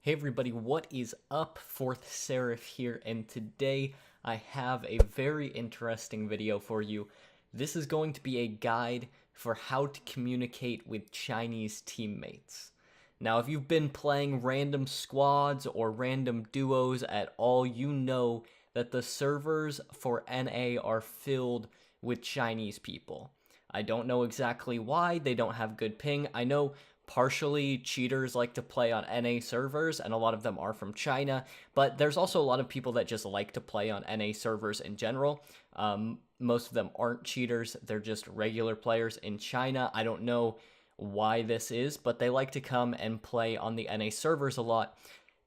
Hey everybody, what is up? Fourth Seraph here, and today I have a very interesting video for you. This is going to be a guide for how to communicate with Chinese teammates. Now, if you've been playing random squads or random duos at all, you know that the servers for NA are filled with Chinese people. I don't know exactly why they don't have good ping. I know partially cheaters like to play on NA servers, and a lot of them are from China, but there's also a lot of people that just like to play on NA servers in general. Most of them aren't cheaters, they're just regular players in China. I don't know why this is, but they like to come and play on the NA servers a lot,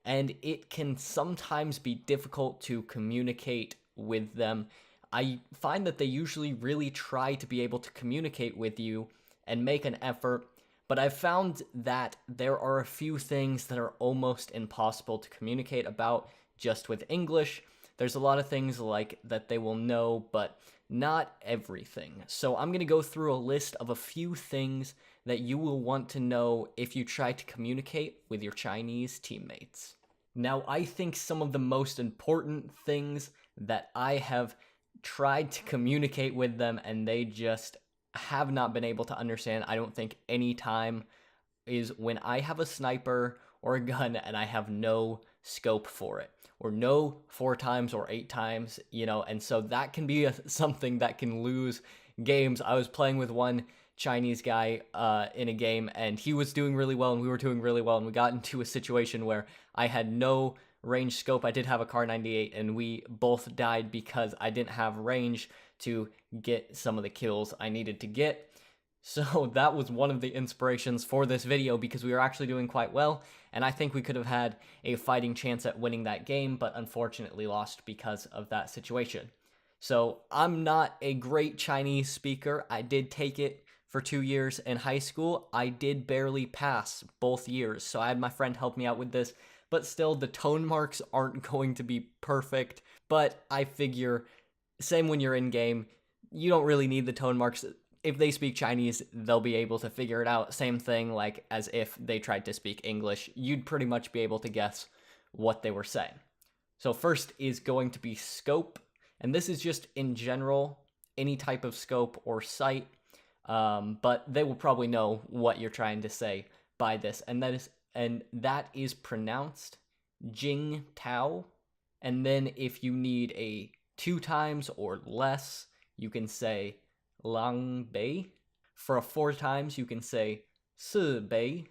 and it can sometimes be difficult to communicate with them. I find that they usually really try to be able to communicate with you and make an effort, but I've found that there are a few things that are almost impossible to communicate about just with English. There's a lot of things like that they will know, but not everything. So I'm going to go through a list of a few things that you will want to know if you try to communicate with your Chinese teammates. Now, I think some of the most important things that I have tried to communicate with them and they just have not been able to understand, I don't think, any time, is when I have a sniper or a gun and I have no scope for it, or no 4 times or 8 times, and so that can be something that can lose games. I was playing with one Chinese guy in a game, and he was doing really well and we were doing really well, and we got into a situation where I had no range scope. I did have a Car 98 and we both died because I didn't have range to get some of the kills I needed to get. So that was one of the inspirations for this video, because we were actually doing quite well, and I think we could have had a fighting chance at winning that game, but unfortunately lost because of that situation. So I'm not a great Chinese speaker. I did take it for 2 years in high school. I did barely pass both years, so I had my friend help me out with this, but still the tone marks aren't going to be perfect. But I figure, same when you're in game, you don't really need the tone marks. If they speak Chinese, they'll be able to figure it out. Same thing like as if they tried to speak English, you'd pretty much be able to guess what they were saying. So first is going to be scope, and this is just in general, any type of scope or sight, but they will probably know what you're trying to say by this, and that is pronounced Jing Tao. And then if you need a 2 times or less, you can say Lang Bei. For a 4 times, you can say Si Bei.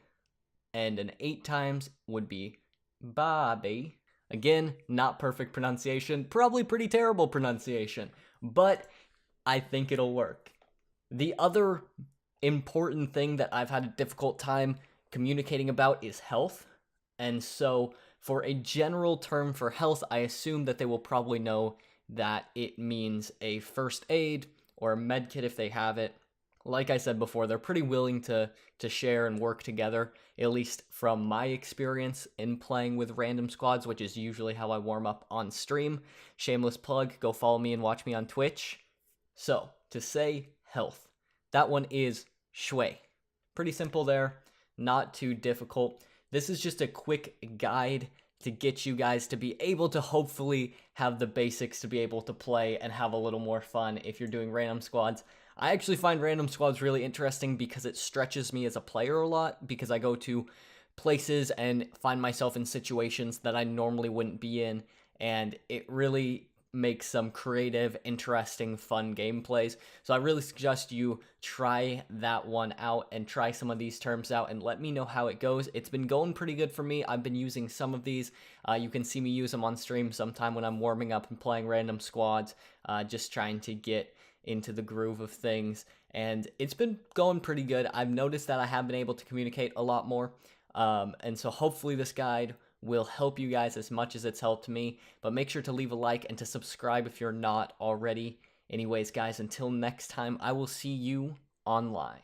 And an 8 times would be Ba Bei. Again, not perfect pronunciation, probably pretty terrible pronunciation, but I think it'll work. The other important thing that I've had a difficult time communicating about is health. And so for a general term for health, I assume that they will probably know that it means a first aid or a med kit if they have it. Like I said before, they're pretty willing to share and work together, at least from my experience in playing with random squads, which is usually how I warm up on stream. Shameless plug, go follow me and watch me on Twitch. So, to say health, that one is shui. Pretty simple there, not too difficult. This is just a quick guide to get you guys to be able to hopefully have the basics to be able to play and have a little more fun if you're doing random squads. I actually find random squads really interesting because it stretches me as a player a lot, because I go to places and find myself in situations that I normally wouldn't be in, and it really make some creative, interesting, fun gameplays. So I really suggest you try that one out and try some of these terms out and let me know how it goes. It's been going pretty good for me. I've been using some of these. You can see me use them on stream sometime when I'm warming up and playing random squads, just trying to get into the groove of things, and it's been going pretty good. I've noticed that I have been able to communicate a lot more, and so hopefully this guide will help you guys as much as it's helped me. But make sure to leave a like and to subscribe if you're not already. Anyways, guys, until next time, I will see you online.